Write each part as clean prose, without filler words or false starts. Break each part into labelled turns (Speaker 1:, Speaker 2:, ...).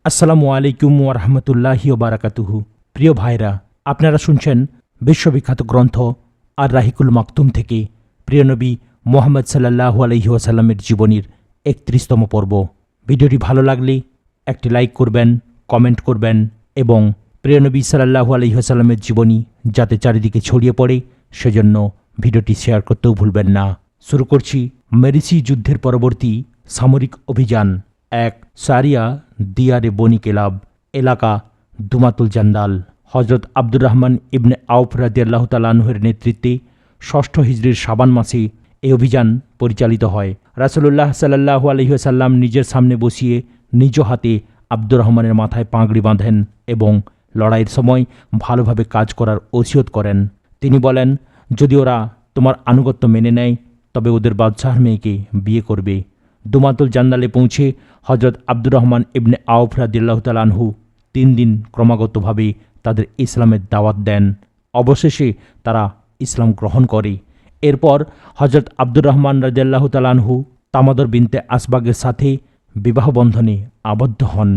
Speaker 1: আসসালামু আলাইকুম ওরহমতুল্লাহি ওবারাকাতুহু। প্রিয় ভাইরা, আপনারা শুনছেন বিশ্ববিখ্যাত গ্রন্থ আর রাহিকুল মাকতুম থেকে প্রিয় নবী মোহাম্মদ সাল্লাল্লাহু আলাইহি ওয়াসাল্লামের জীবনীর ৩১তম পর্ব। ভিডিওটি ভালো লাগলে একটি লাইক করবেন, কমেন্ট করবেন এবং প্রিয় নবী সাল্লাল্লাহু আলাইহি ওয়াসাল্লামের জীবনী যাতে চারিদিকে ছড়িয়ে পড়ে সেজন্য ভিডিওটি শেয়ার করতেও ভুলবেন না। শুরু করছি মেরিসি যুদ্ধের পরবর্তী সামরিক অভিযান। এক, সারিয়া দিয়ারে বনি কেলাব, এলাকা দুমাতুল জান্দাল। হজরত আব্দুর রহমান ইবনে আউফ রাদিয়াল্লাহু তাআলা আনহুর নেতৃত্বে ৬ষ্ঠ হিজরির শাবান মাসে এই অভিযান পরিচালিত হয়। রাসূলুল্লাহ সাল্লাল্লাহু আলাইহি ওয়াসাল্লাম নিজের সামনে বসিয়ে নিজ হাতে আব্দুর রহমানের মাথায় পাগড়ি বাঁধেন এবং লড়াইয়ের সময় ভালোভাবে কাজ করার ওসিয়ত করেন। তিনি বলেন, যদি ওরা তোমার আনুগত্য মেনে নেয় তবে ওদের বাদশাহর মেয়েকে বিয়ে করবে। দুমাতুল জান্দালে পৌঁছে হজরত আব্দুর রহমান ইবনে আউফ রাদিয়াল্লাহু তাআলা আনহু ৩ দিন ক্রমাগতভাবে তাদের ইসলামের দাওয়াত দেন। অবশেষে তারা ইসলাম গ্রহণ করে। এরপর হজরত আব্দুর রহমান রাদিয়াল্লাহু তাআলা আনহু তামাদর বিনতে আসবাগের সাথে বিবাহ বন্ধনে আবদ্ধ হন।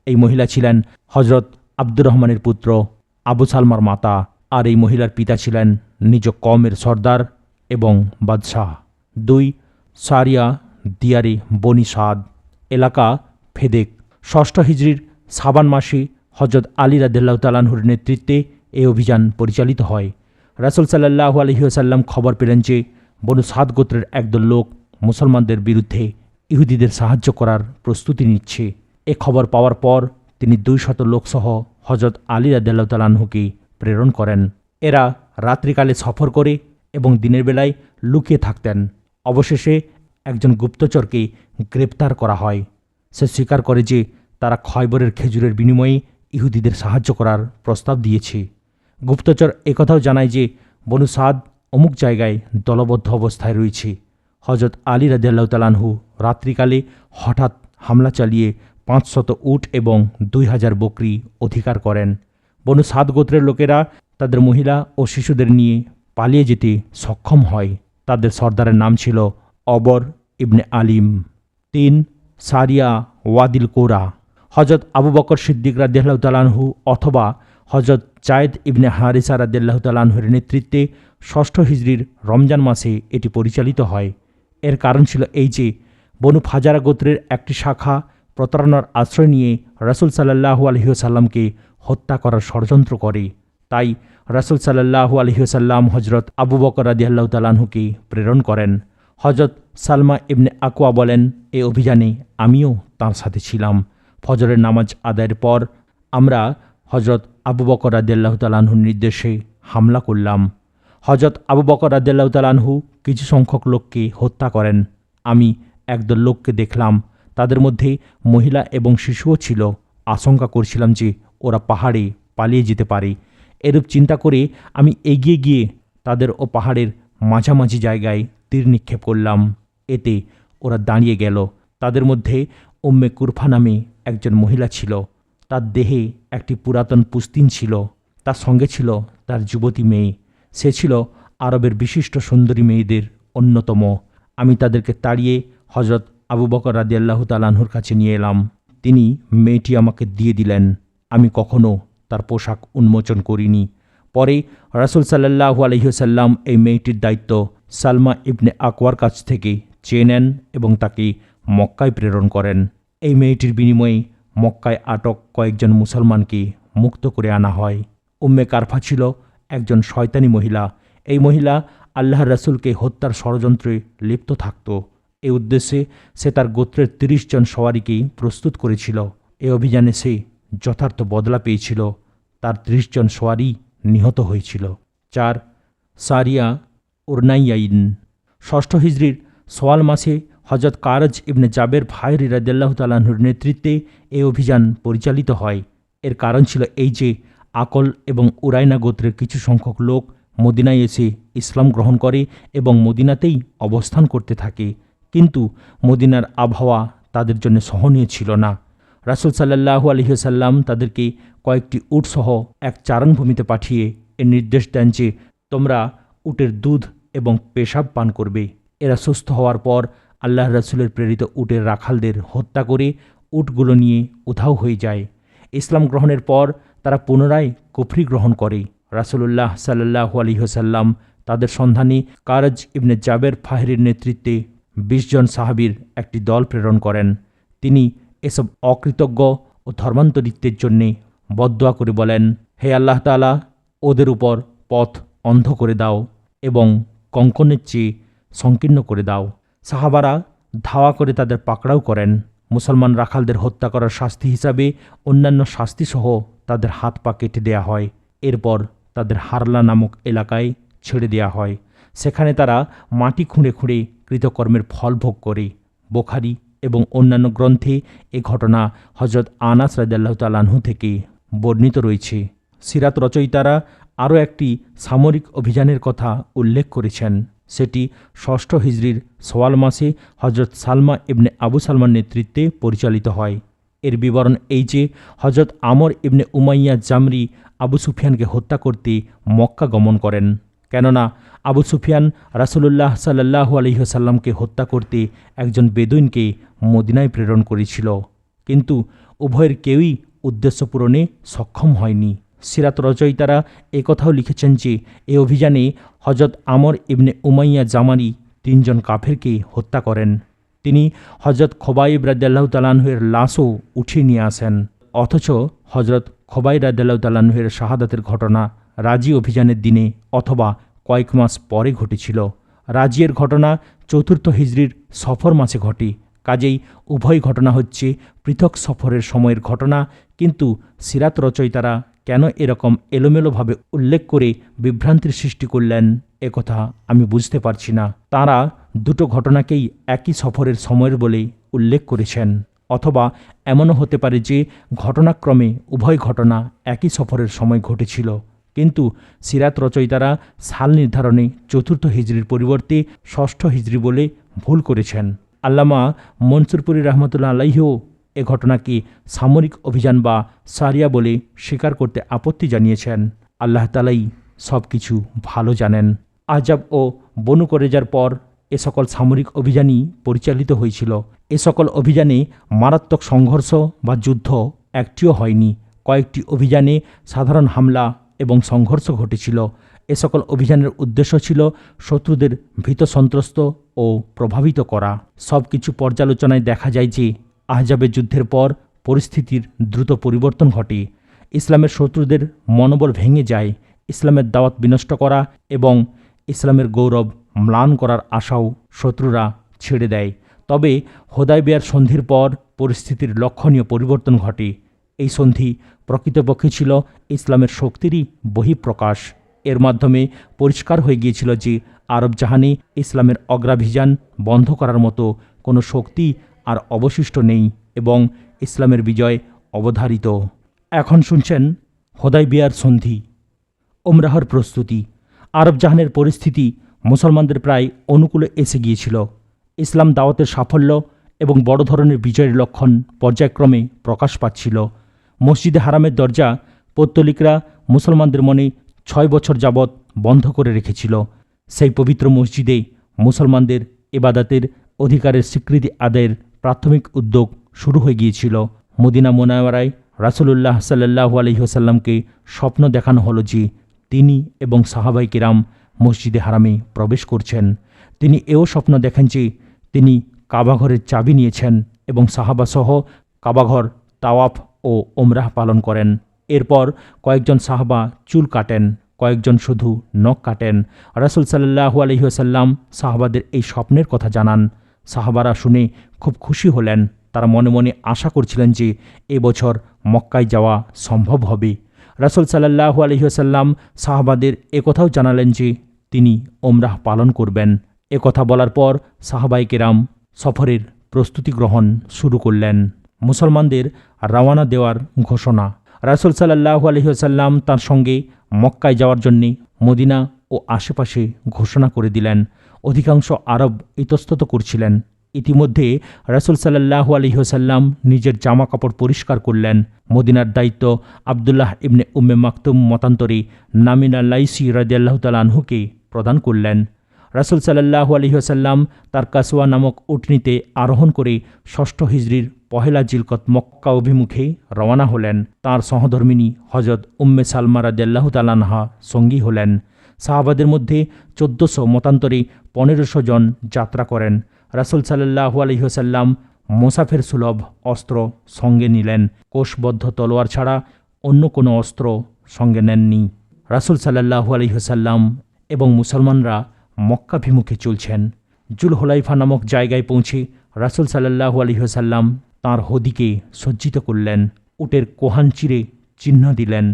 Speaker 1: এই মহিলা ছিলেন হজরত আব্দুর রহমানের পুত্র আবু সালমার মাতা, আর এই মহিলার পিতা ছিলেন নিজ কওমের সর্দার এবং বাদশাহ। ২, সারিয়া দিয়ারে বনি সাদ, এলাকা ফেদেক। ৬ষ্ঠ হিজরির শাবান মাসে হজরত আলী রাদিয়াল্লাহু তাআলা আনহুর নেতৃত্বে এই অভিযান পরিচালিত হয়। রাসূল সাল্লাল্লাহু আলাইহি ওয়াসাল্লাম খবর পেলেন যে বনু সাদ গোত্রের একদল লোক মুসলমানদের বিরুদ্ধে ইহুদিদের সাহায্য করার প্রস্তুতি নিচ্ছে। এ খবর পাওয়ার পর তিনি ২০০ লোকসহ হজরত আলী রাদিয়াল্লাহু তাআলা আনহুকে প্রেরণ করেন। এরা রাত্রিকালে সফর করে এবং দিনের বেলায় লুকিয়ে থাকতেন। অবশেষে একজন গুপ্তচরকে গ্রেপ্তার করা হয়। সে স্বীকার করে যে তারা খয়বরের খেজুরের বিনিময়ে ইহুদিদের সাহায্য করার প্রস্তাব দিয়েছে। গুপ্তচর একথাও জানায় যে বনু সাদ অমুক জায়গায় দলবদ্ধ অবস্থায় রয়েছে। হজরত আলী রাদিয়াল্লাহু তাআলা আনহু রাত্রিকালে হঠাৎ হামলা চালিয়ে ৫০০ উট এবং ২০০০ বকরি অধিকার করেন। বনু সাদ গোত্রের লোকেরা তাদের মহিলা ও শিশুদের নিয়ে পালিয়ে যেতে সক্ষম হয়। তাদের সর্দারের নাম ছিল অবর ইবনে আলিম। ৩, সারিয়া ওয়াদিল কোরা। হজরত আবু বকর সিদ্দিক রাদিয়াল্লাহু তাআলা আনহু অথবা হজরত জায়েদ ইবনে হারিসা রাদিয়াল্লাহু তাআলা আনহুর নেতৃত্বে ৬ষ্ঠ হিজরির রমজান মাসে এটি পরিচালিত হয়। এর কারণ ছিল এই যে বনু ফাজারা গোত্রের একটি শাখা প্রতারণার আশ্রয় নিয়ে রাসূল সাল্লাল্লাহু আলাইহি ওয়াসাল্লামকে হত্যা করার ষড়যন্ত্র করে। তাই রাসূল সাল্লাল্লাহু আলাইহি ওয়াসাল্লাম হজরত আবু বকর রাদিয়াল্লাহু তাআলা আনহুকে প্রেরণ করেন। হজরত সালমা ইবনে আকওয়া বলেন, এই অভিযানে আমিও তাঁর সাথে ছিলাম। ফজরের নামাজ আদায়ের পর আমরা হজরত আবু বকর রাদিয়াল্লাহু তাআলা আনহুর নির্দেশে হামলা করলাম। হজরত আবু বকর রাদিয়াল্লাহু তাআলা আনহু কিছু সংখ্যক লোককে হত্যা করেন। আমি একদল লোককে দেখলাম, তাদের মধ্যে মহিলা এবং শিশুও ছিল। আশঙ্কা করছিলাম যে ওরা পাহাড়ে পালিয়ে যেতে পারে। এরূপ চিন্তা করে আমি এগিয়ে গিয়ে তাদের ও পাহাড়ের মাঝামাঝি জায়গায় তীর নিক্ষেপ করলাম। এতে ওরা দাঁড়িয়ে গেল। তাদের মধ্যে উম্মে কুরফা নামে একজন মহিলা ছিল। তার দেহে একটি পুরাতন পুস্তিন ছিল। তার সঙ্গে ছিল তার যুবতী মেয়ে। সে ছিল আরবের বিশিষ্ট সুন্দরী মেয়েদের অন্যতম। আমি তাদেরকে তাড়িয়ে হজরত আবু বকর রাদিয়াল্লাহু তাআলা আনহুর কাছে নিয়ে এলাম। তিনি মেয়েটি আমাকে দিয়ে দিলেন। আমি কখনো তার পোশাক উন্মোচন করিনি। পরে রাসূল সাল্লাল্লাহু আলাইহি ওয়াসাল্লাম এই মেয়েটির দায়িত্ব সালমা ইবনে আকওয়ার কাছ থেকে চেয়ে নেন এবং তাকে মক্কায় প্রেরণ করেন। এই মেয়েটির বিনিময়ে মক্কায় আটক কয়েকজন মুসলমানকে মুক্ত করে আনা হয়। উম্মে কারফা ছিল একজন শয়তানি মহিলা। এই মহিলা আল্লাহর রাসূলকে হত্যার ষড়যন্ত্রে লিপ্ত থাকত। এই উদ্দেশ্যে সে তার গোত্রের ৩০ জন সওয়ারিকে প্রস্তুত করেছিল। এই অভিযানে সে যথার্থ বদলা পেয়েছিল। তার ৩০ জন সওয়ারি নিহত হয়েছিল। ৪, সারিয়া উরনাইয়াইন। ৬ষ্ঠ হিজরির সোয়াল মাসে হজরত কারজ ইবনে জাবের ভাইরি রাদিয়াল্লাহু তাআলা আনহুর নেতৃত্বে এই অভিযান পরিচালিত হয়। এর কারণ ছিল এই যে আকল এবং উরাইনা গোত্রের কিছু সংখ্যক লোক মদিনায় এসে ইসলাম গ্রহণ করে এবং মদিনাতেই অবস্থান করতে থাকে। কিন্তু মদিনার আবহাওয়া তাদের জন্য সহনীয় ছিল না। রাসূল সাল্লাল্লাহু আলাইহি ওয়াসাল্লাম তাদেরকে কয়েকটি উটসহ এক চারণভূমিতে পাঠিয়ে এর নির্দেশ দেন যে তোমরা উটের দুধ এবং পেশাব পান করবে। এরা সুস্থ হওয়ার পর আল্লাহর রাসূলের প্রেরিত উটের রাখালদের হত্যা করে উটগুলো নিয়ে উধাও হয়ে যায়। ইসলাম গ্রহণের পর তারা পুনরায় কুফরি গ্রহণ করে। রাসূলুল্লাহ সাল্লাল্লাহু আলাইহি ওয়াসাল্লাম তাদের সন্ধানে কারজ ইবনে জাবের ফাহরির নেতৃত্বে ২০ জন সাহাবীর একটি দল প্রেরণ করেন। তিনি এসব অকৃতজ্ঞ ও ধর্মান্তরিতের জন্যে বদদোয়া করে বলেন, হে আল্লাহ তাআলা, ওদের উপর পথ অন্ধ করে দাও এবং কঙ্কনের চেয়ে সংকীর্ণ করে দাও। সাহাবারা ধাওয়া করে তাদের পাকড়াও করেন। মুসলমান রাখালদের হত্যা করার শাস্তি হিসাবে অন্যান্য শাস্তিসহ তাদের হাত পা কেটে দেয়া হয়। এরপর তাদের হারলা নামক এলাকায় ছেড়ে দেয়া হয়। সেখানে তারা মাটি খুঁড়ে খুঁড়ে কৃতকর্মের ফল ভোগ করে। বুখারী এবং অন্যান্য গ্রন্থে এ ঘটনা হযরত আনাস রাদিয়াল্লাহু তাআলা আনহু থেকে বর্ণিত রয়েছে। সিরাত রচয়িতারা আরও একটি সামরিক অভিযানের কথা উল্লেখ করেছেন। সেটি ৬ষ্ঠ হিজরির শওয়াল মাসে হযরত সালমা ইবনে আবু সালমার নেতৃত্বে পরিচালিত হয়। এর বিবরণ এই যে, হযরত আমর ইবনে উমাইয়া জামরি আবু সুফিয়ানকে হত্যা করতে মক্কা গমন করেন। কেননা আবু সুফিয়ান রাসূলুল্লাহ সাল্লাল্লাহু আলাইহি ওয়াসাল্লামকে হত্যা করতে একজন বেদুইনকে মদিনায় প্রেরণ করেছিল, কিন্তু উভয়ের কেউই উদ্দেশ্য পূরণে সক্ষম হয়নি। সিরাত রচয়িতারা একথাও লিখেছেন যে এ অভিযানে হযরত আমর ইবনে উমাইয়া জামারি ৩ জন কাফেরকে হত্যা করেন। তিনি হযরত খোবাইব রাদিয়াল্লাহু তাআলা আনহুর লাশও উঠিয়ে নিয়ে আসেন। অথচ হযরত খোবাইব রাদিয়াল্লাহু তাআলা আনহুর শাহাদাতের ঘটনা রাজি অভিযানের দিনে অথবা কয়েক মাস পরে ঘটেছিল। রাজিয়ের ঘটনা ৪র্থ হিজরির সফর মাসে ঘটে। কাজেই উভয় ঘটনা হচ্ছে পৃথক সফরের সময়ের ঘটনা, কিন্তু সিরাত রচয়িতারা কেন এরকম এলোমেলোভাবে উল্লেখ করে বিভ্রান্তির সৃষ্টি করলেন একথা আমি বুঝতে পারছি না। তাঁরা দুটো ঘটনাকেই একই সফরের সময়ের বলে উল্লেখ করেছেন, অথবা এমনও হতে পারে যে ঘটনাক্রমে উভয় ঘটনা একই সফরের সময় ঘটেছিল, কিন্তু সিরাত রচয়িতারা সাল নির্ধারণে ৪র্থ হিজরির পরিবর্তে ৬ষ্ঠ হিজরি বলে ভুল করেছেন। আল্লামা মনসুরপুরী রহমতুল্লাহ আলাইহিও এ ঘটনাকে সামরিক অভিযান বা সারিয়া বলে স্বীকার করতে আপত্তি জানিয়েছেন। আল্লাহ তাআলাই সব কিছু ভালো জানেন। আহজাব ও বনু কুরাইজার পর এ সকল সামরিক অভিযানই পরিচালিত হয়েছিল। এ সকল অভিযানে মারাত্মক সংঘর্ষ বা যুদ্ধ একটিও হয়নি। কয়েকটি অভিযানে সাধারণ হামলা এবং সংঘর্ষ ঘটেছিল। এ সকল অভিযানের উদ্দেশ্য ছিল শত্রুদের ভীত সন্ত্রস্ত ও প্রভাবিত করা। সব কিছু পর্যালোচনায় দেখা যায় যে আহজাবের যুদ্ধের পর পরিস্থিতির দ্রুত পরিবর্তন ঘটে। ইসলামের শত্রুদের মনোবল ভেঙে যায়। ইসলামের দাওয়াত বিনষ্ট করা এবং ইসলামের গৌরব ম্লান করার আশাও শত্রুরা ছেড়ে দেয়। তবে হুদায়বিয়ার সন্ধির পর পরিস্থিতির লক্ষণীয় পরিবর্তন ঘটে। এই সন্ধি প্রকৃতপক্ষে ছিল ইসলামের শক্তিরই বহিঃপ্রকাশ। এর মাধ্যমে পরিষ্কার হয়ে গিয়েছিল যে আরব জাহানে ইসলামের অগ্রাভিযান বন্ধ করার মতো কোনো শক্তি আর অবশিষ্ট নেই এবং ইসলামের বিজয় অবধারিত। এখন শুনছেন হুদায়বিয়ার সন্ধি। উমরাহর প্রস্তুতি। আরব জাহানের পরিস্থিতি মুসলমানদের প্রায় অনুকূলে এসে গিয়েছিল। ইসলাম দাওয়াতের সাফল্য এবং বড় ধরনের বিজয়ের লক্ষণ পর্যায়ক্রমে প্রকাশ পাচ্ছিল। মসজিদে হারামের দরজা পৌত্তলিকরা মুসলমানদের মনে ৬ বছর যাবৎ বন্ধ করে রেখেছিল। সেই পবিত্র মসজিদে মুসলমানদের ইবাদতের অধিকারের স্বীকৃতি আদায়ের প্রাথমিক উদ্যোগ শুরু হয়ে গিয়েছিল। মদিনা মুনাওয়ারায় রাসূলুল্লাহ সাল্লাল্লাহু আলাইহি ওয়াসাল্লামকে স্বপ্ন দেখানো হলো যে তিনি এবং সাহাবায়ে কেরাম মসজিদে হারামে প্রবেশ করছেন। তিনি এও স্বপ্ন দেখেন যে তিনি কাবাঘরের চাবি নিয়েছেন এবং সাহাবাসহ কাবাঘর তাওয়াফ ও উমরাহ পালন করেন। এরপর কয়েকজন সাহাবা চুল কাটেন, কয়েকজন শুধু নখ কাটেন। রাসূল সাল্লাল্লাহু আলাইহি ওয়াসাল্লাম সাহাবাদের এই স্বপ্নের কথা জানান। সাহাবারা শুনে খুব খুশি হলেন। তারা মনে মনে আশা করছিলেন যে এবছর মক্কায় যাওয়া সম্ভব হবে। রাসূল সাল্লাল্লাহু আলাইহি ওয়াসাল্লাম সাহাবাদের একথাও জানালেন যে তিনি উমরাহ পালন করবেন। একথা বলার পর সাহাবায়ে কেরাম সফরের প্রস্তুতি গ্রহণ শুরু করলেন। মুসলমানদের রওয়ানা দেওয়ার ঘোষণা। রাসূল সাল্লাল্লাহু আলাইহি ওয়াসাল্লাম তার সঙ্গে মক্কায় যাওয়ার জন্যে মদিনা ও আশেপাশে ঘোষণা করে দিলেন। অধিকাংশ আরব ইতস্তত করছিলেন। ইতিমধ্যে রাসূল সাল্লাল্লাহু আলাইহি ওয়াসাল্লাম নিজের জামা কাপড় পরিষ্কার করলেন। মদিনার দায়িত্ব আব্দুল্লাহ ইবনে উম্মে মাকতুম মতান্তরে নামিনা লাইসি রাদিয়াল্লাহু তাআলা আনহুকে প্রদান করলেন। রাসূল সাল্লাল্লাহু আলাইহি ওয়াসাল্লাম তার কাসওয়া নামক উটনীতে আরোহণ করে ৬ষ্ঠ হিজরির পহেলা জিলকত মক্কা অভিমুখে রওনা হলেন। তাঁর সহধর্মিণী হজরত উম্মে সালমা রাদিয়াল্লাহু তাআলা আনহা সঙ্গী হলেন। সাহাবাদের মধ্যে ১৪০০ মতান্তরে ১৫০০ জন যাত্রা করেন। রাসূল সাল্লাল্লাহু আলাইহি ওয়াসাল্লাম মোসাফের সুলভ অস্ত্র সঙ্গে নিলেন। কোষবদ্ধ তলোয়ার ছাড়া অন্য কোনো অস্ত্র সঙ্গে নেননি। রাসূল সাল্লাল্লাহু আলাইহি ওয়াসাল্লাম এবং মুসলমানরা মক্কাভিমুখে চলছেন। জুলহুলাইফা নামক জায়গায় পৌঁছে রাসূল সাল্লাল্লাহু আলাইহি ওয়াসাল্লাম তাঁর হদিকে সজ্জিত করলেন, উটের কোহান চিরে চিহ্ন দিলেন,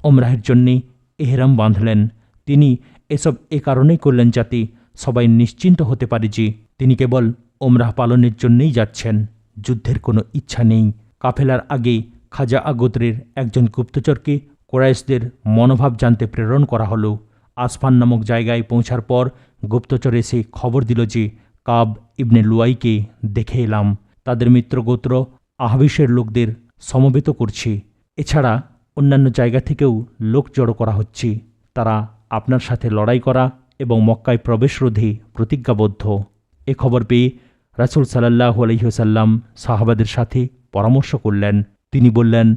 Speaker 1: ওমরাহের জন্যে এহরাম বাঁধলেন। তিনি এসব এ কারণেই করলেন যাতে সবাই নিশ্চিন্ত হতে পারে যে তিনি কেবল ওমরাহ পালনের জন্যেই যাচ্ছেন, যুদ্ধের কোনো ইচ্ছা নেই। কাফেলার আগে খাজা গোত্রের একজন গুপ্তচরকে কুরাইশদের মনোভাব জানতে প্রেরণ করা হলো। আসফান নামক জায়গায় পৌঁছার পর গুপ্তচর এসে খবর দিল যে কাব ইবনে লুয়াইকে দেখে এলাম, তাদের মিত্রগোত্র আহবিশের লোকদের সমবেত করছে। এছাড়া অন্যান্য জায়গা থেকেও লোক জড়ো করা হচ্ছে। তারা আপনার সাথে লড়াই করা এবং মক্কায় প্রবেশ রোধে প্রতিজ্ঞাবদ্ধ। এ খবর পেয়ে রাসূল সাল্লাল্লাহু আলাইহি ওয়াসাল্লাম সাহাবাদের সাথে পরামর্শ করলেন। তিনি বললেন,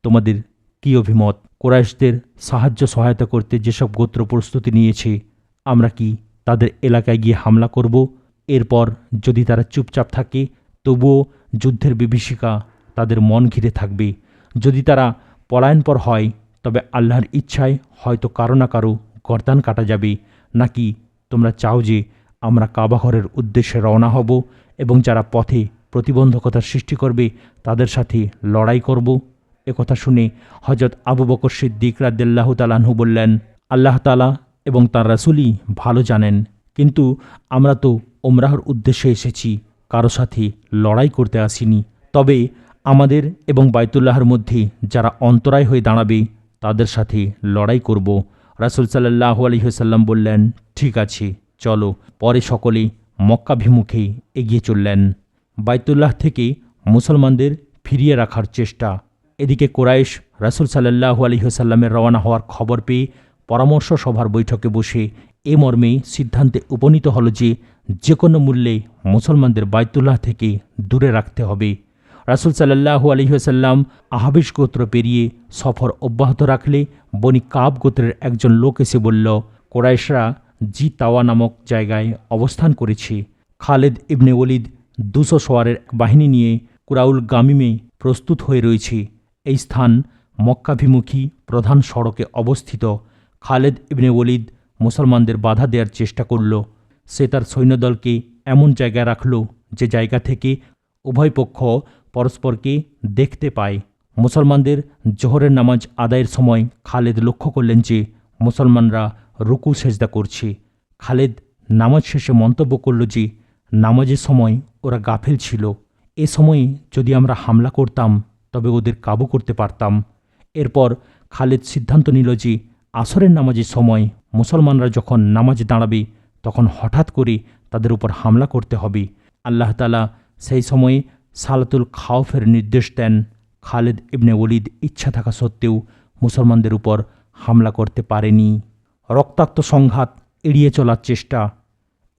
Speaker 1: তোমাদের কী অভিমত? কুরাইশদের সাহায্য সহায়তা করতে যেসব গোত্র প্রস্তুতি নিয়েছে, আমরা কি তাদের এলাকায় গিয়ে হামলা করব? এরপর যদি তারা চুপচাপ থাকে তবুও যুদ্ধের বিভীষিকা তাদের মন ঘিরে থাকবে। যদি তারা পলায়নপর হয় তবে আল্লাহর ইচ্ছায় হয়তো কারো না কারো গর্দান কাটা যাবে। নাকি তোমরা চাও যে আমরা কাবাঘরের উদ্দেশ্যে রওনা হব এবং যারা পথে প্রতিবন্ধকতার সৃষ্টি করবে তাদের সাথে লড়াই করব? একথা শুনে হযরত আবু বকর সিদ্দিক রাদিয়াল্লাহু তাআলা আনহু বললেন, আল্লাহ তাআলা এবং তাঁর রাসূলই ভালো জানেন, কিন্তু আমরা তো ওমরাহর উদ্দেশ্যে এসেছি, কারো সাথে লড়াই করতে আসিনি। তবে আমাদের এবং বাইতুল্লাহর মধ্যে যারা অন্তরায় হয়ে দাঁড়াবে তাদের সাথে লড়াই করব। রাসূল সাল্লাল্লাহু আলাইহি ওয়াসাল্লাম বললেন, ঠিক আছে, চলো। পরে সকলে মক্কাভিমুখে এগিয়ে চললেন। বাইতুল্লাহ থেকে মুসলমানদের ফিরিয়ে রাখার চেষ্টা। এদিকে কুরাইশ রাসূল সাল্লাল্লাহু আলাইহি ওয়াসাল্লামের রওনা হওয়ার খবর পেয়ে পরামর্শ সভার বৈঠকে বসে এ মর্মে সিদ্ধান্তে উপনীত হল যে যে কোনো মূল্যে মুসলমানদের বাইতুল্লাহ থেকে দূরে রাখতে হবে। রাসূল সাল্লাল্লাহু আলাইহি ওয়াসাল্লাম আহবিশ গোত্র পেরিয়ে সফর অব্যাহত রাখলে বনি কাব গোত্রের একজন লোক এসে বলল, কুরাইশরা জি তাওয়া নামক জায়গায় অবস্থান করেছে। খালেদ ইবনে ওলীদ ২০০ সওয়ারের বাহিনী নিয়ে কুরাউল গামিমে প্রস্তুত হয়ে রয়েছে। এই স্থান মক্কাভিমুখী প্রধান সড়কে অবস্থিত। খালেদ ইবনে ওলীদ মুসলমানদের বাধা দেওয়ার চেষ্টা করল। সে তার সৈন্যদলকে এমন জায়গায় রাখল যে জায়গা থেকে উভয় পক্ষ পরস্পরকে দেখতে পায়। মুসলমানদের জোহরের নামাজ আদায়ের সময় খালেদ লক্ষ্য করলেন যে মুসলমানরা রুকু সেজদা করছে। খালেদ নামাজ শেষে মন্তব্য করল যে নামাজের সময় ওরা গাফেল ছিল। এ সময়ে যদি আমরা হামলা করতাম তবে ওদের কাবু করতে পারতাম। এরপর খালেদ সিদ্ধান্ত নিল যে আসরের নামাজের সময় মুসলমানরা যখন নামাজে দাঁড়াবে তখন হঠাৎ করে তাদের উপর হামলা করতে হবে। আল্লাহ তাআলা সেই সময়ে সালাতুল খাউফের নির্দেশ দেন। খালেদ ইবনে ওলীদ ইচ্ছা থাকা সত্ত্বেও মুসলমানদের উপর হামলা করতে পারেনি। রক্তাক্ত সংঘাত এড়িয়ে চলার চেষ্টা।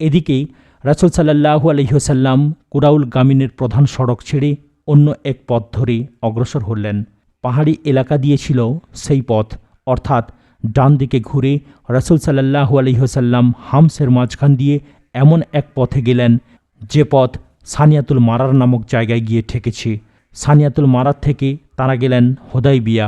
Speaker 1: এদিকে রাসূল সাল্লাল্লাহু আলাইহি ওয়াসাল্লাম কুরাউল গামিনের প্রধান সড়ক ছেড়ে অন্য এক পথ ধরে অগ্রসর হলেন। পাহাড়ি এলাকা দিয়ে ছিল সেই পথ, অর্থাৎ ডান দিকে ঘুরে রাসূল সাল্লাল্লাহু আলাইহি ওয়াসাল্লাম হামসের মাঝখান দিয়ে এমন এক পথে গেলেন যে পথ সানিয়াতুল মারার নামক জায়গায় গিয়ে ঠেকেছে। সানিয়াতুল মারার থেকে তাঁরা গেলেন হুদাইবিয়া।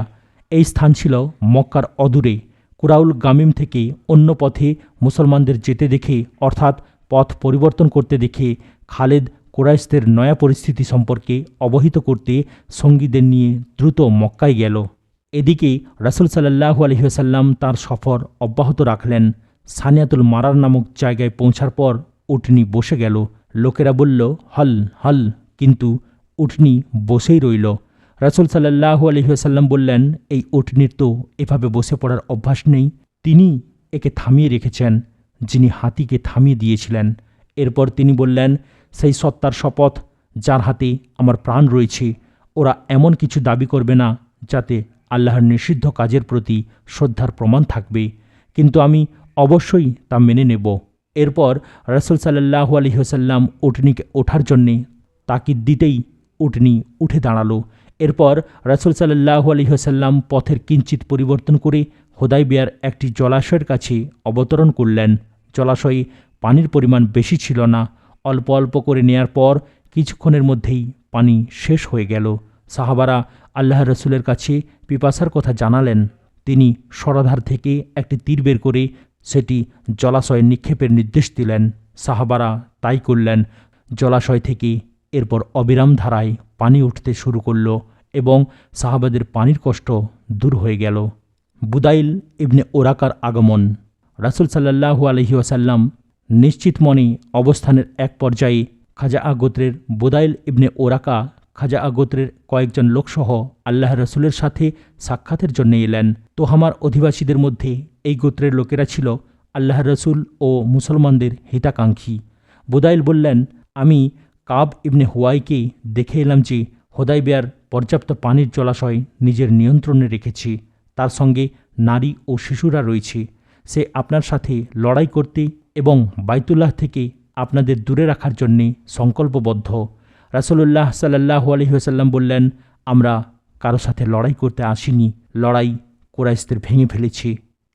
Speaker 1: এই স্থান ছিল মক্কার অদূরে। কুরাউল গামিম থেকে অন্য পথে মুসলমানদের যেতে দেখে, অর্থাৎ পথ পরিবর্তন করতে দেখে খালেদ কুরাইশদের নয়া পরিস্থিতি সম্পর্কে অবহিত করতে সঙ্গীদের নিয়ে দ্রুত মক্কায় গেল। এদিকে রাসূল সাল্লাল্লাহু আলাইহি ওয়াসাল্লাম তাঁর সফর অব্যাহত রাখলেন। সানিয়াতুল মারার নামক জায়গায় পৌঁছার পর উটনি বসে গেল। লোকেরা বলল, হল হল, কিন্তু উটনি বসেই রইল। রাসূল সাল্লাল্লাহু আলাইহি ওয়াসাল্লাম বললেন, এই উটনির তো এভাবে বসে পড়ার অভ্যাস নেই। তিনি একে থামিয়ে রেখেছেন যিনি হাতিকে থামিয়ে দিয়েছিলেন। এরপর তিনি বললেন, সেই সত্তার শপথ যার হাতে আমার প্রাণ রয়েছে, ওরা এমন কিছু দাবি করবে না যাতে আল্লাহর নিষিদ্ধ কাজের প্রতি শ্রদ্ধার প্রমাণ থাকবে, কিন্তু আমি অবশ্যই তা মেনে নেব। এরপর রাসূল সাল্লাল্লাহু আলাইহি ওয়াসাল্লাম উটনীকে ওঠার জন্যে তাকিদ দিতেই উটনী উঠে দাঁড়ালো। এরপর রাসূল সাল্লাল্লাহু আলাইহি ওয়াসাল্লাম পথের কিঞ্চিত পরিবর্তন করে হুদায়বিয়ার একটি জলাশয়ের কাছে অবতরণ করলেন। জলাশয়ে পানির পরিমাণ বেশি ছিল না। অল্প অল্প করে নেয়ার পর কিছুক্ষণের মধ্যেই পানি শেষ হয়ে গেল। সাহাবারা আল্লাহ রসুলের কাছে পিপাসার কথা জানালেন। তিনি সরাধার থেকে একটি তীর বের করে সেটি জলাশয়ে নিক্ষেপের নির্দেশ দিলেন। সাহাবারা তাই করলেন। জলাশয় থেকে এরপর অবিরাম ধারায় পানি উঠতে শুরু করল এবং সাহাবাদের পানির কষ্ট দূর হয়ে গেল। বুদাইল ইবনে ওরাকার আগমন। রাসূল সাল্লাল্লাহু আলাইহি ওয়াসাল্লাম নিশ্চিত মনে অবস্থানের এক পর্যায়ে খাজা গোত্রের বুদাইল ইবনে ওরাকা খাজা গোত্রের কয়েকজন লোকসহ আল্লাহ রসুলের সাথে সাক্ষাতের জন্য এলেন। তোহামার অধিবাসীদের মধ্যে এই গোত্রের লোকেরা ছিল আল্লাহ রসুল ও মুসলমানদের হিতাকাঙ্ক্ষী। বুদাইল বললেন, আমি কাব ইবনে হুয়াইকে দেখে এলাম যে হুদায়বিয়ার পর্যাপ্ত পানির জলাশয় নিজের নিয়ন্ত্রণে রেখেছে। তার সঙ্গে নারী ও শিশুরা রয়েছে। সে আপনার সাথে লড়াই করতে এবং বাইতুল্লাহ থেকে আপনাদের দূরে রাখার জন্যে সংকল্পবদ্ধ। রাসূলুল্লাহ সাল্লাল্লাহু আলাইহি ওয়াসাল্লাম বললেন, আমরা কারো সাথে লড়াই করতে আসিনি। লড়াই কুরাইশদের ভেঙে ফেলেছে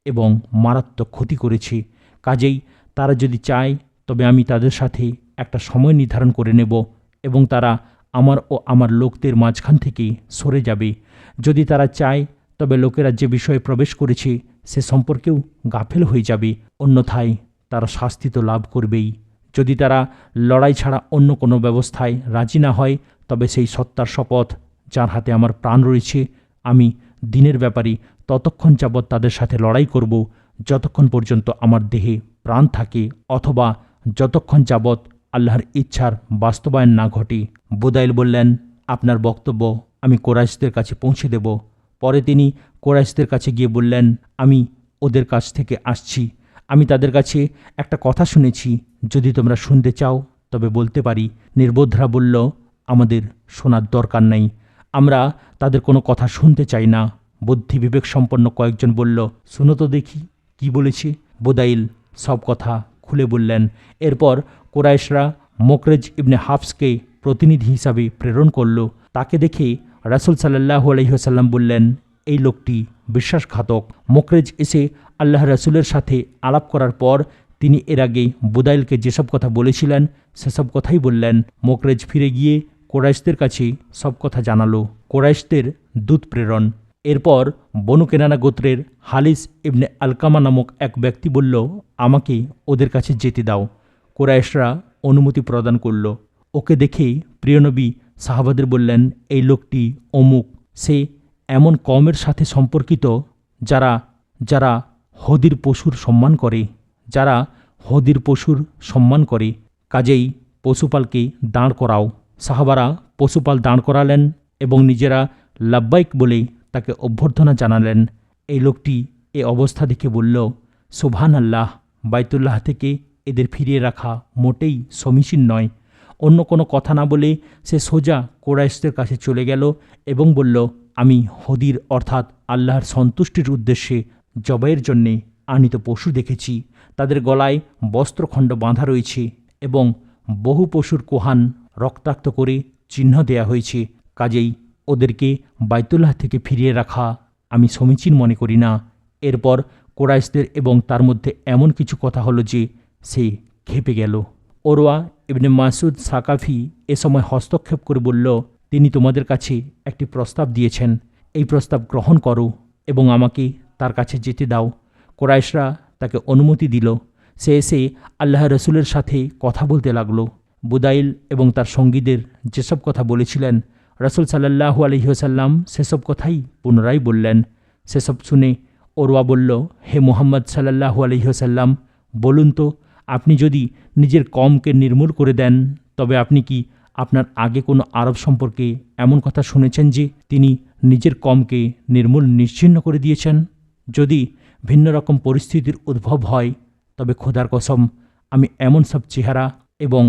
Speaker 1: এবং মারাত্মক ক্ষতি করেছে। কাজেই তারা যদি চায় তবে আমি তাদের সাথে একটা সময় নির্ধারণ করে নেব এবং তারা আমার ও আমার লোকদের মাঝখান থেকে সরে যাবে। যদি তারা চায় তবে লোকেরা যে বিষয়ে প্রবেশ করেছে সে সম্পর্কেও গাফেল হয়ে যাবে। অন্যথায় তারা শাস্তি তো লাভ করবেই। যদি তারা লড়াই ছাড়া অন্য কোনো ব্যবস্থায় রাজি না হয় তবে সেই সত্তার শপথ যার হাতে আমার প্রাণ রয়েছে, আমি দিনের ব্যাপারে ততক্ষণ যাবৎ তাদের সাথে লড়াই করব যতক্ষণ পর্যন্ত আমার দেহে প্রাণ থাকে অথবা যতক্ষণ যাবৎ আল্লাহর ইচ্ছার বাস্তবায়ন না ঘটে। বুদাইল বললেন, আপনার বক্তব্য আমি কুরাইশদের কাছে পৌঁছে দেব। পরে তিনি কুরাইশদের কাছে গিয়ে বললেন, আমি ওদের কাছ থেকে আসছি। আমি তাদের কাছে একটা কথা শুনেছি, যদি তোমরা শুনতে চাও তবে বলতে পারি। নির্বোধরা বলল, আমাদের শোনার দরকার নেই, আমরা তাদের কোনো কথা শুনতে চাই না। বুদ্ধি বিবেক সম্পন্ন কয়েকজন বলল, শুনো তো দেখি কি বলেছে। বুদাইল সব কথা খুলে বললেন। এরপর কুরাইশরা মোকরেজ ইবনে হাফসকে প্রতিনিধি হিসাবে প্রেরণ করল। তাকে দেখে রাসূল সাল্লাল্লাহু আলাইহি ওয়াসাল্লাম বললেন, এই লোকটি বিশ্বাসঘাতক। মোকরেজ এসে আল্লাহ রাসূলের সাথে আলাপ করার পর তিনি এর আগে বুদাইলকে যেসব কথা বলেছিলেন সেসব কথাই বললেন। মোকরেজ ফিরে গিয়ে কুরাইশদের কাছে সব কথা জানালো। কুরাইশদের দূত প্রেরণ। এরপর বনু কেনানা গোত্রের হালিস ইবনে আলকামা নামক এক ব্যক্তি বলল, আমাকে ওদের কাছে যেতে দাও। কুরাইশরা অনুমতি প্রদান করল। ওকে দেখে প্রিয়নবী সাহাবাদের বললেন, এই লোকটি অমুক। সে এমন কওমের সাথে সম্পর্কিত যারা যারা হদির পশুর সম্মান করে, যারা হদির পশুর সম্মান করে। কাজেই পশুপালকে দাঁড় করাও। সাহাবারা পশুপাল দাঁড় করালেন এবং নিজেরা লাব্বাইক বলে তাকে অভ্যর্থনা জানালেন। এই লোকটি এ অবস্থা দেখে বলল, সুবহানাল্লাহ, বাইতুল্লাহ থেকে এদের ফিরিয়ে রাখা মোটেই সমীচীন নয়। অন্য কোনো কথা না বলে সে সোজা কুরাইশদের কাছে চলে গেল এবং বলল, আমি হদির অর্থাৎ আল্লাহর সন্তুষ্টির উদ্দেশ্যে জবাইয়ের জন্যে আনিত পশু দেখেছি। তাদের গলায় বস্ত্রখণ্ড বাঁধা রয়েছে এবং বহু পশুর কোহান রক্তাক্ত করে চিহ্ন দেয়া হয়েছে। কাজেই ওদেরকে বাইতুল্লাহ থেকে ফিরিয়ে রাখা আমি সমীচীন মনে করি না। এরপর কুরাইশদের এবং তার মধ্যে এমন কিছু কথা হলো যে সে ক্ষেপে গেল। ওরওয়া ইবনে মাসুদ সাকাফি এ সময় হস্তক্ষেপ করে বলল, তিনি তোমাদের কাছে একটি প্রস্তাব দিয়েছেন, এই প্রস্তাব গ্রহণ করো এবং আমাকে তার কাছে যেতে দাও। কুরাইশরা তাকে অনুমতি দিল। সে এসে আল্লাহ রসুলের সাথে কথা বলতে লাগলো। বুদাইল এবং তার সঙ্গীদের যেসব কথা বলেছিলেন রাসূল সাল্লাল্লাহু আলাইহি ওয়াসাল্লাম সেসব কথাই পুনরায় বললেন। সেসব শুনে ওরওয়া বলল, হে মুহাম্মদ সাল্লাল্লাহু আলাইহি ওয়াসাল্লাম, বলুন তো, আপনি যদি নিজের কওমকে নির্মূল করে দেন তবে আপনি কি আপনার আগে কোনো আরব সম্পর্কে এমন কথা শুনেছেন যে তিনি নিজের কওমকে নির্মূল নিশ্চিহ্ন করে দিয়েছেন? যদি ভিন্ন রকম পরিস্থিতির উদ্ভব হয় তবে খোদার কসম, আমি এমন সব চেহারা এবং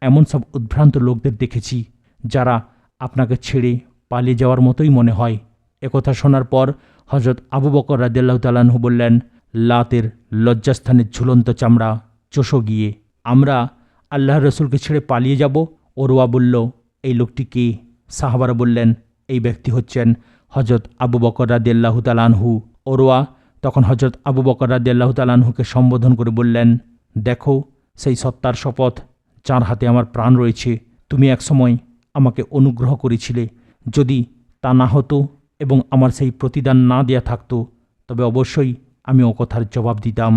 Speaker 1: এমন সব উদ্ভ্রান্ত লোকদের দেখেছি যারা আপনাকে ছেড়ে পালিয়ে যাওয়ার মতোই মনে হয়। একথা শোনার পর হযরত আবু বকর রাদিয়াল্লাহু তাআলা আনহু বললেন, লাতের লজ্জাস্থানের ঝুলন্ত চামড়া চোষো গিয়ে, আমরা আল্লাহর রসুলকে ছেড়ে পালিয়ে যাব। ওরওয়া বলল, এই লোকটি কে? সাহাবারা বললেন, এই ব্যক্তি হচ্ছেন হজরত আবু বকর রাদিয়াল্লাহু তাআলা আনহু। ওরওয়া তখন হজরত আবু বকর রাদিয়াল্লাহু তাআলা আনহুকে সম্বোধন করে বললেন, দেখো, সেই সত্তার শপথ যার হাতে আমার প্রাণ রয়েছে, তুমি একসময় আমাকে অনুগ্রহ করেছিলে। যদি তা না হতো এবং আমার সেই প্রতিদান না দেয়া থাকতো, তবে অবশ্যই আমি ও কথার জবাব দিতাম।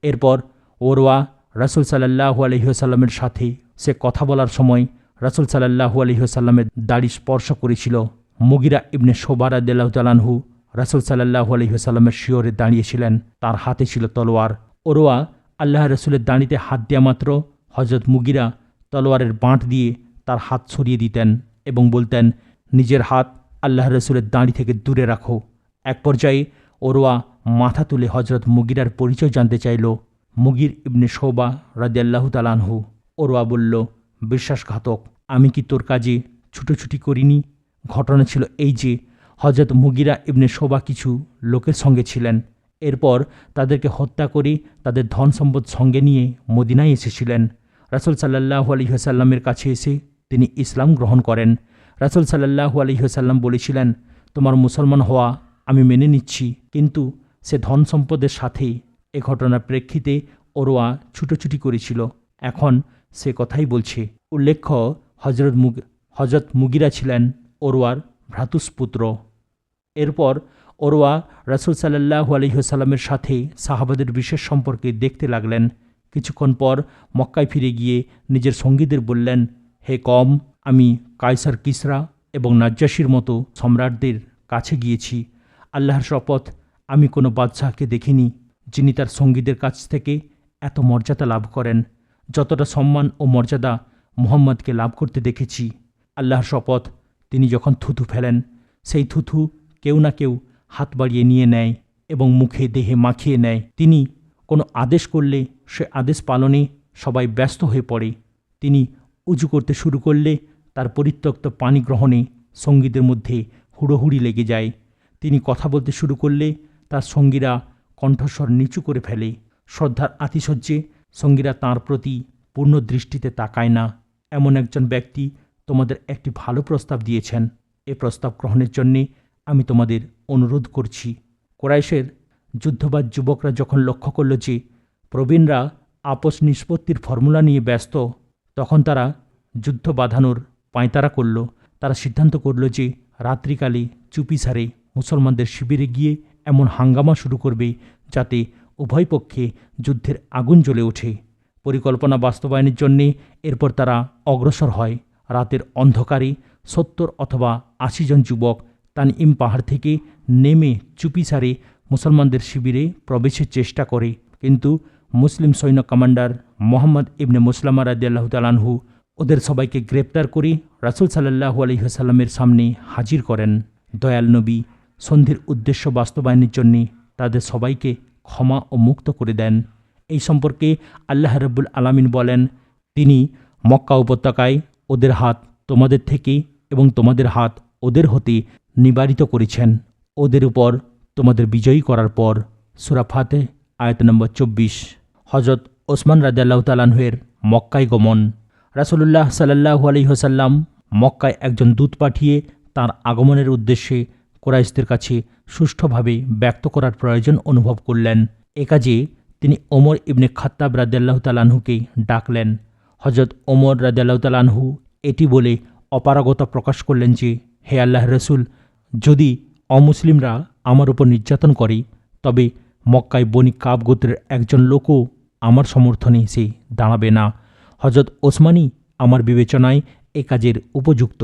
Speaker 1: এরপর ওরওয়া রাসূল সাল্লাল্লাহু আলাইহি ওয়াসাল্লামের সাথে সে কথা বলার সময় রাসূল সাল্লাল্লাহু আলাইহি ওয়াসাল্লামের দাড়ি স্পর্শ করেছিল। মুগিরা ইবনে শুবা রাদিয়াল্লাহু তাআলা আনহু রাসূল সাল্লাল্লাহু আলাইহি ওয়াসাল্লামের শিয়রে দাঁড়িয়েছিলেন। তার হাতে ছিল তলোয়ার। ওরওয়া আল্লাহ রসুলের দাঁড়িতে হাত দেওয়া মাত্র হজরত মুগিরা তলোয়ারের বাঁট দিয়ে তার হাত সরিয়ে দিতেন এবং বলতেন, নিজের হাত আল্লাহ রসুলের দাঁড়ি থেকে দূরে রাখো। এক পর্যায়ে ওরওয়া মাথা তুলে হজরত মুগিরার পরিচয় জানতে চাইল। মুগির ইবনে শুবা রাদিয়াল্লাহু তাআলা আনহু। ওরওয়া বলল, বিশ্বাসঘাতক, আমি কি তোর কাজে ছুটোছুটি করিনি? ঘটনা ছিল এই যে, হজরত মুগিরা ইবনে শুবা কিছু লোকের সঙ্গে ছিলেন। এরপর তাদেরকে হত্যা করে তাদের ধন সম্পদ সঙ্গে নিয়ে মদিনায় এসেছিলেন। রাসূল সাল্লাল্লাহু আলাইহি ওয়াসাল্লামের কাছে এসে তিনি ইসলাম গ্রহণ করেন। রাসূল সাল্লাল্লাহু আলাইহি ওয়াসাল্লাম বলেছিলেন, তোমার মুসলমান হওয়া আমি মেনে নিচ্ছি, কিন্তু সে ধন সম্পদের সাথে এ ঘটনার প্রেক্ষিতে ওরওয়া ছুটোছুটি করেছিল। এখন সে কথাই বলছে। উল্লেখ্য, হজরত মুগিরা ছিলেন ওরওয়ার ভ্রাতুষ্পুত্র। এরপর ওরওয়া রাসূল সাল্লাল্লাহু আলাইহি ওয়াসাল্লামের সাথে সাহাবাদের বিশেষ সম্পর্কে দেখতে লাগলেন। কিছুক্ষণ পর মক্কায় ফিরে গিয়ে নিজের সঙ্গীদের বললেন, হে কওম, আমি কায়সার, কিসরা এবং নাজ্জাশীর মতো সম্রাটদের কাছে গিয়েছি। আল্লাহর শপথ, আমি কোনো বাদশাহকে দেখিনি যিনি তার সঙ্গীদের কাছ থেকে এত মর্যাদা লাভ করেন, যতটা সম্মান ও মর্যাদা মুহাম্মদকে লাভ করতে দেখেছি। আল্লাহর শপথ, তিনি যখন থুথু ফেলেন, সেই থুথু কেউ না কেউ হাত বাড়িয়ে নিয়ে নেয় এবং মুখে দেহে মাখিয়ে নেয়। তিনি কোনো আদেশ করলে সে আদেশ পালনে সবাই ব্যস্ত হয়ে পড়ে। তিনি উজু করতে শুরু করলে তার পরিত্যক্ত পানি গ্রহণে সঙ্গীদের মধ্যে হুড়োহুড়ি লেগে যায়। তিনি কথা বলতে শুরু করলে তার সঙ্গীরা কণ্ঠস্বর নিচু করে ফেলে। শ্রদ্ধার আতিশয্যে সঙ্গীরা তাঁর প্রতি পূর্ণ দৃষ্টিতে তাকায় না। এমন একজন ব্যক্তি তোমাদের একটি ভালো প্রস্তাব দিয়েছেন। এ প্রস্তাব গ্রহণের জন্যে আমি তোমাদের অনুরোধ করছি। কুরাইশের যুদ্ধবাজ যুবকরা যখন লক্ষ্য করল যে প্রবীণরা আপোষ নিষ্পত্তির ফর্মুলা নিয়ে ব্যস্ত, তখন তারা যুদ্ধ বাঁধানোর পাঁয়তারা করল। তারা সিদ্ধান্ত করল যে রাত্রিকালে চুপিসারে মুসলমানদের শিবিরে গিয়ে এমন হাঙ্গামা শুরু করবে যাতে উভয় পক্ষে যুদ্ধের আগুন জ্বলে ওঠে। পরিকল্পনা বাস্তবায়নের জন্যে এরপর তারা অগ্রসর হয়। রাতের অন্ধকারে 70 অথবা 80 জন যুবক তানঈম পাহাড় থেকে নেমে চুপিসারে মুসলমানদের শিবিরে প্রবেশের চেষ্টা করে, কিন্তু মুসলিম সৈন্য কমান্ডার মোহাম্মদ ইবনে মুসলামা রাদিয়াল্লাহু তাআলা আনহু ওদের সবাইকে গ্রেপ্তার করে রাসূল সাল্লাল্লাহু আলাইহি ওয়াসাল্লামের সামনে হাজির করেন। দয়াল নবী সন্ধির উদ্দেশ্য বাস্তবায়নের জন্যে তাদের সবাইকে ক্ষমা ও মুক্ত করে দেন। এই সম্পর্কে আল্লাহ রাব্বুল আলামিন বলেন, তিনি মক্কা উপত্যকায় ওদের হাত তোমাদের থেকে এবং তোমাদের হাত ওদের হতে নিবারিত করেছেন, ওদের উপর তোমাদের বিজয়ী করার পর। সূরা ফাতিহ আয়াত নম্বর 24। হজরত ওসমান রাদিয়াল্লাহু তাআলা আনহুর মক্কায় গমন। রাসূলুল্লাহ সাল্লাল্লাহু আলাইহি ওয়াসাল্লাম মক্কায় একজন দূত পাঠিয়ে তার আগমনের উদ্দেশ্যে কুরাইশদের কাছে সুষ্ঠুভাবে ব্যক্ত করার প্রয়োজন অনুভব করলেন। এ কাজে তিনি ওমর ইবনে খাত্তাব রাদিয়াল্লাহু তাআলা আনহুকে ডাকলেন। হজরত ওমর রাদিয়াল্লাহু তাআলা আনহু এটি বলে অপারগতা প্রকাশ করলেন যে, হে আল্লাহর রসুল, যদি অমুসলিমরা আমার উপর নির্যাতন করে, তবে মক্কায় বনি কাব গোত্রের একজন লোকও আমার সমর্থনে এসে দাঁড়াবে না। হজরত ওসমানই আমার বিবেচনায় এ কাজের উপযুক্ত।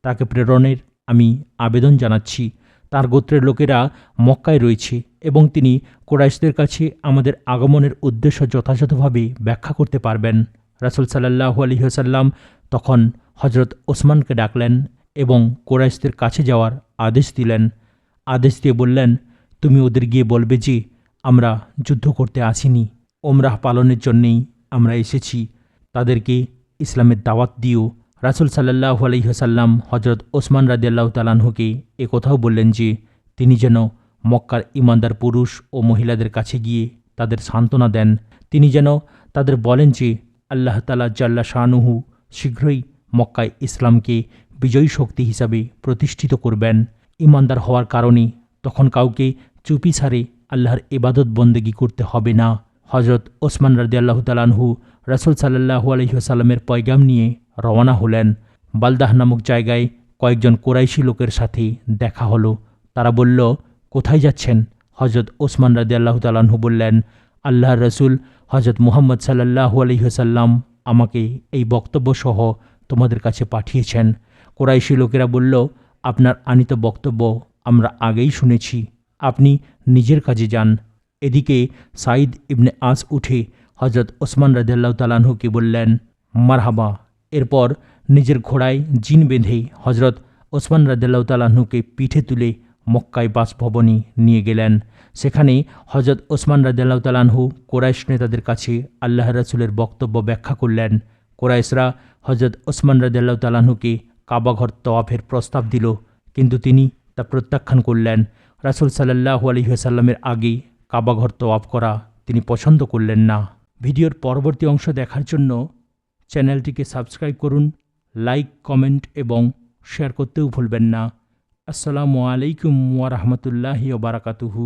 Speaker 1: তাকে প্রেরণের আমি আবেদন জানাচ্ছি। তার গোত্রের লোকেরা মক্কায় রয়েছে এবং তিনি কুরাইশদের কাছে আমাদের আগমনের উদ্দেশ্য যথাযথভাবে ব্যাখ্যা করতে পারবেন। রাসূল সাল্লাল্লাহু আলাইহি ওয়াসাল্লাম তখন হজরত ওসমানকে ডাকলেন এবং কুরাইশদের কাছে যাওয়ার আদেশ দিলেন। আদেশ দিয়ে বললেন, তুমি ওদের গিয়ে বলবে যে আমরা যুদ্ধ করতে আসিনি, ওমরাহ পালনের জন্যেই আমরা এসেছি। তাদেরকে ইসলামের দাওয়াত দিও। রাসূল সাল্লাল্লাহু আলাইহি ওয়াসাল্লাম হজরত ওসমান রাদিয়াল্লাহু তাআলা আনহুকে এ কথাও বললেন যে তিনি যেন মক্কার ঈমানদার পুরুষ ও মহিলাদের কাছে গিয়ে তাদের সান্ত্বনা দেন। তিনি যেন তাদের বলেন যে আল্লাহ তাআলা জাল্লা শানুহু শীঘ্রই মক্কায় ইসলামকে বিজয়ী শক্তি হিসাবে প্রতিষ্ঠিত করবেন। ঈমানদার হওয়ার কারণে তখন কাউকে চুপি সারে আল্লাহর ইবাদত বন্দেগী করতে হবে না। হজরত ওসমান রাদিয়াল্লাহু তাআলা আনহু রাসূল সাল্লাল্লাহু আলাইহি ওয়াসাল্লামের পয়গাম নিয়ে রওনা হলেন। বালদাহ নামক জায়গায় কয়েকজন কুরাইশি লোকের সাথে দেখা হলো। তারা বলল, কোথায় যাচ্ছেন? হজরত ওসমান রাদিয়াল্লাহু তাআলা আনহু বললেন, আল্লাহর রসুল হজরত মুহাম্মদ সাল্লাল্লাহু আলাইহি ওয়াসাল্লাম আমাকে এই বক্তব্য সহ তোমাদের কাছে পাঠিয়েছেন। কুরাইশি লোকেরা বলল, আপনার আনিত বক্তব্য আমরা আগেই শুনেছি, আপনি নিজের কাজে যান। এদিকে সাঈদ ইবনে আস উঠে হজরত ওসমান রাদিয়াল্লাহু তাআলা আনহুকে বললেন, মারহাবা। এরপর নিজের ঘোড়ায় জিন বেঁধে হজরত ওসমান রাদিয়াল্লাহু তাআলা আনহুকে পিঠে তুলে মক্কায় বাসভবনে নিয়ে গেলেন। সেখানে হজরত ওসমান রাদিয়াল্লাহু তাআলা আনহু কুরাইশ নেতাদের কাছে আল্লাহর রাসূলের বক্তব্য ব্যাখ্যা করলেন। কুরাইশরা হজরত ওসমান রাদিয়াল্লাহু তাআলা আনহুকে কাবাঘর তওয়াফের প্রস্তাব দিল, কিন্তু তিনি তা প্রত্যাখ্যান করলেন। রাসূল সাল্লাল্লাহু আলাইহি ওয়াসাল্লামের আগে কাবাঘর তওয়াফ করা তিনি পছন্দ করলেন না। ভিডিওর পরবর্তী অংশ দেখার জন্য চ্যানেলটিকে সাবস্ক্রাইব করুন, লাইক, কমেন্ট এবং শেয়ার করতেও ভুলবেন না। আসসালামু আলাইকুম ওয়া রাহমাতুল্লাহি ওয়া বারাকাতুহু।